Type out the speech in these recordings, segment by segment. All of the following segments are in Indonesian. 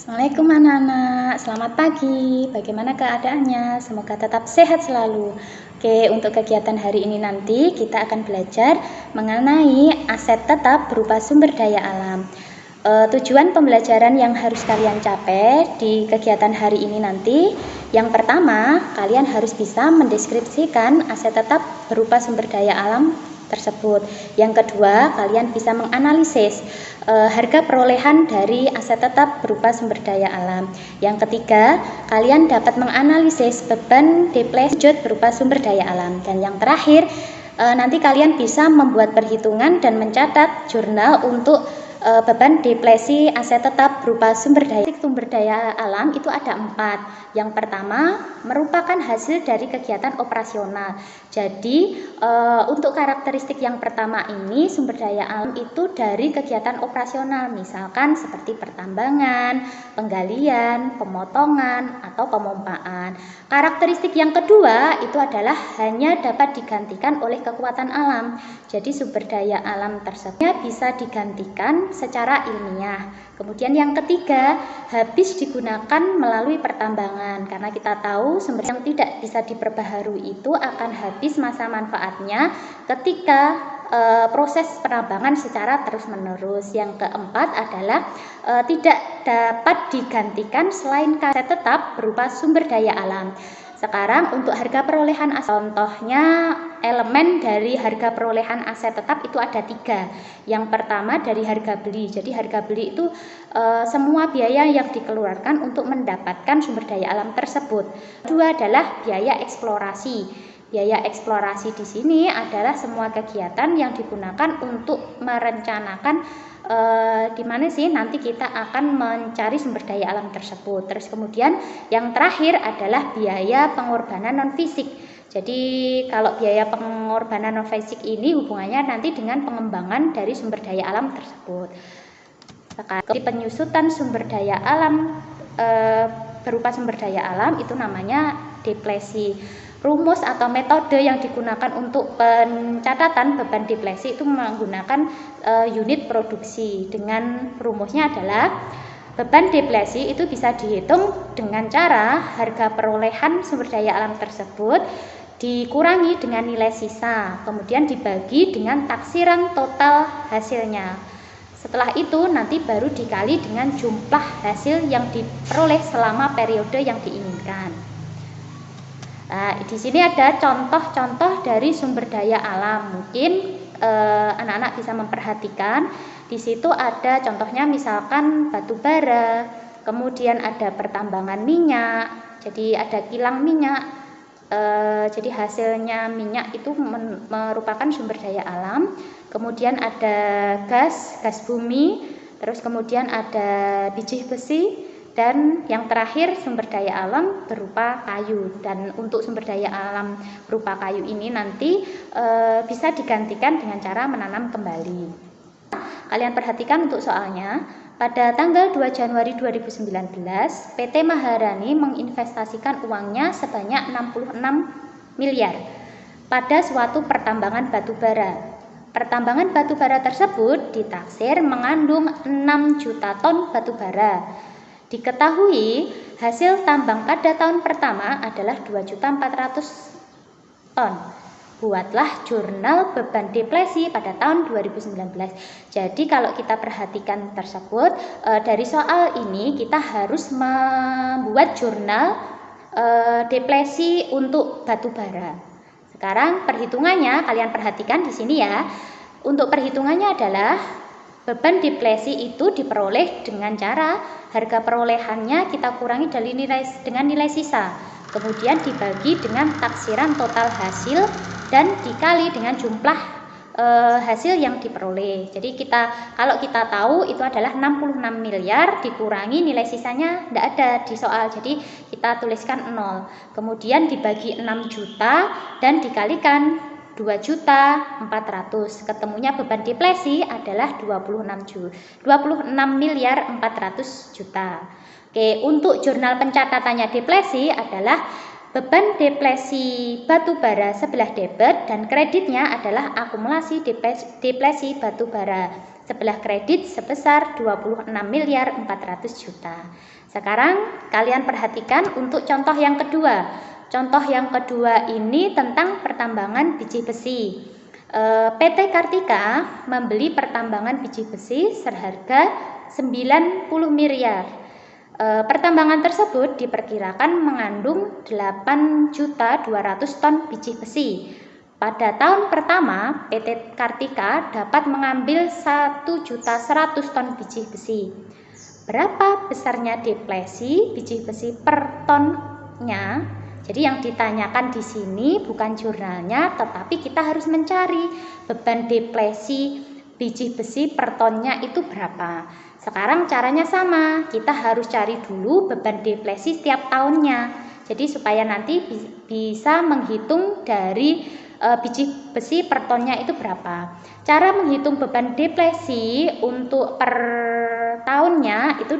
Assalamualaikum anak-anak, selamat pagi. Bagaimana keadaannya? Semoga tetap sehat selalu. Oke, untuk kegiatan hari ini nanti kita akan belajar mengenai aset tetap berupa sumber daya alam. Tujuan pembelajaran yang harus kalian capai di kegiatan hari ini nanti, yang pertama, kalian harus bisa mendeskripsikan aset tetap berupa sumber daya alam tersebut. Yang kedua, kalian bisa menganalisis harga perolehan dari aset tetap berupa sumber daya alam. Yang ketiga, kalian dapat menganalisis beban deflasi berupa sumber daya alam. Dan yang terakhir, nanti kalian bisa membuat perhitungan dan mencatat jurnal untuk beban deflasi aset tetap berupa sumber daya alam itu ada 4. Yang pertama merupakan hasil dari kegiatan operasional. Jadi untuk karakteristik yang pertama ini, sumber daya alam itu dari kegiatan operasional, misalkan seperti pertambangan, penggalian, pemotongan, atau pemompaan. Karakteristik yang kedua itu adalah hanya dapat digantikan oleh kekuatan alam. Jadi sumber daya alam tersebut bisa digantikan secara ilmiah. Kemudian yang ketiga, habis digunakan melalui pertambangan, karena kita tahu sumber yang tidak bisa diperbaharui itu akan habis masa manfaatnya ketika proses penambangan secara terus-menerus. Yang keempat adalah tidak dapat digantikan selain aset tetap berupa sumber daya alam. Sekarang untuk harga perolehan aset, contohnya elemen dari harga perolehan aset tetap itu ada 3. Yang pertama dari harga beli. Jadi harga beli itu semua biaya yang dikeluarkan untuk mendapatkan sumber daya alam tersebut. Kedua adalah biaya eksplorasi. Biaya eksplorasi di sini adalah semua kegiatan yang digunakan untuk merencanakan di mana sih nanti kita akan mencari sumber daya alam tersebut. Terus kemudian yang terakhir adalah biaya pengorbanan non fisik. Jadi kalau biaya pengorbanan non fisik ini hubungannya nanti dengan pengembangan dari sumber daya alam tersebut. Sekarang penyusutan sumber daya alam berupa sumber daya alam itu namanya deflasi. Rumus atau metode yang digunakan untuk pencatatan beban deflasi itu menggunakan unit produksi. Dengan rumusnya adalah beban deflasi itu bisa dihitung dengan cara harga perolehan sumber daya alam tersebut dikurangi dengan nilai sisa, kemudian dibagi dengan taksiran total hasilnya. Setelah itu nanti baru dikali dengan jumlah hasil yang diperoleh selama periode yang diinginkan. Nah, di sini ada contoh-contoh dari sumber daya alam. Mungkin anak-anak bisa memperhatikan. Di situ ada contohnya misalkan batu bara, kemudian ada pertambangan minyak. Jadi ada kilang minyak. Jadi hasilnya minyak itu merupakan sumber daya alam. Kemudian ada gas bumi. Terus kemudian ada biji besi. Dan yang terakhir sumber daya alam berupa kayu. Dan untuk sumber daya alam berupa kayu ini nanti bisa digantikan dengan cara menanam kembali. Kalian perhatikan untuk soalnya. Pada tanggal 2 Januari 2019, PT Maharani menginvestasikan uangnya sebanyak 66 miliar pada suatu pertambangan batu bara. Pertambangan batu bara tersebut ditaksir mengandung 6 juta ton batu bara. Diketahui hasil tambang pada tahun pertama adalah 2.400.000 ton. Buatlah jurnal beban deflasi pada tahun 2019. Jadi kalau kita perhatikan tersebut, dari soal ini kita harus membuat jurnal deflasi untuk batu bara. Sekarang perhitungannya kalian perhatikan di sini ya. Untuk perhitungannya adalah beban deflasi itu diperoleh dengan cara harga perolehannya kita kurangi dengan nilai sisa. Kemudian dibagi dengan taksiran total hasil dan dikali dengan jumlah hasil yang diperoleh. Jadi kalau kita tahu itu adalah 66 miliar dikurangi nilai sisanya tidak ada di soal. Jadi kita tuliskan 0. Kemudian dibagi 6 juta dan dikalikan 2.400.000. Ketemunya beban deflasi adalah 26 miliar 400 juta. Oke, untuk jurnal pencatatannya deflasi adalah beban deflasi batu bara sebelah debit dan kreditnya adalah akumulasi deflasi batu bara sebelah kredit sebesar 26.400.000.000. Sekarang kalian perhatikan untuk contoh yang kedua. Contoh yang kedua ini tentang pertambangan biji besi. PT Kartika membeli pertambangan biji besi seharga 90 miliar. Pertambangan tersebut diperkirakan mengandung 8.200.000 ton biji besi. Pada tahun pertama, PT Kartika dapat mengambil 1.100.000 ton biji besi. Berapa besarnya deflasi biji besi per tonnya? Jadi yang ditanyakan di sini bukan jurnalnya, tetapi kita harus mencari beban deflasi biji besi per tonnya itu berapa. Sekarang caranya sama, kita harus cari dulu beban deflasi setiap tahunnya. Jadi supaya nanti bisa menghitung dari biji besi per tonnya itu berapa. Cara menghitung beban deflasi untuk per tahunnya itu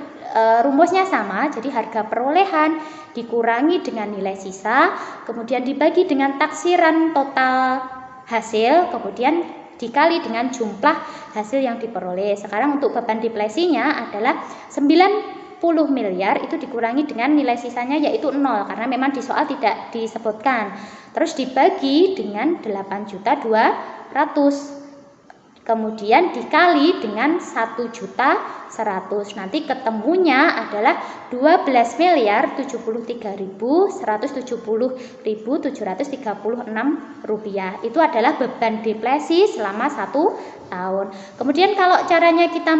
rumusnya sama. Jadi harga perolehan dikurangi dengan nilai sisa, kemudian dibagi dengan taksiran total hasil, kemudian dikali dengan jumlah hasil yang diperoleh. Sekarang untuk beban deflasinya adalah 90 miliar itu dikurangi dengan nilai sisanya yaitu 0 karena memang di soal tidak disebutkan. Terus dibagi dengan 8.200.000. Kemudian dikali dengan 1.100.000. Nanti ketemunya adalah 12.073.170.736 rupiah. Itu adalah beban deflasi selama 1 tahun. Kemudian kalau caranya kita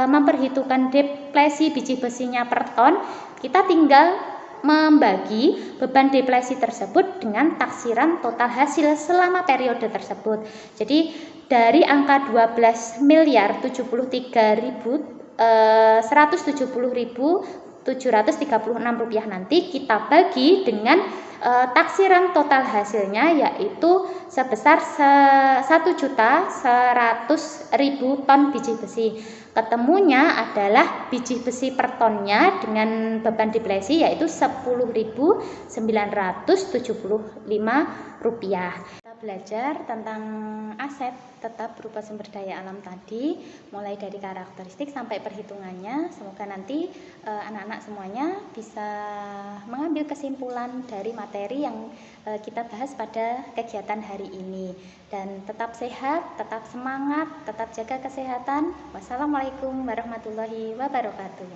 memperhitungkan deflasi biji besinya per ton, kita tinggal membagi beban deflasi tersebut dengan taksiran total hasil selama periode tersebut. Jadi dari angka 12.170.736 rupiah nanti kita bagi dengan taksiran total hasilnya yaitu sebesar 1.100.000 ton biji besi. Ketemunya adalah biji besi per tonnya dengan beban deflasi yaitu 10.975 rupiah. Kita belajar tentang aset tetap berupa sumber daya alam tadi, mulai dari karakteristik sampai perhitungannya. Semoga nanti anak-anak semuanya bisa mengambil kesimpulan dari materi yang kita bahas pada kegiatan hari ini. Dan tetap sehat, tetap semangat, tetap jaga kesehatan. Wassalamualaikum warahmatullahi wabarakatuh.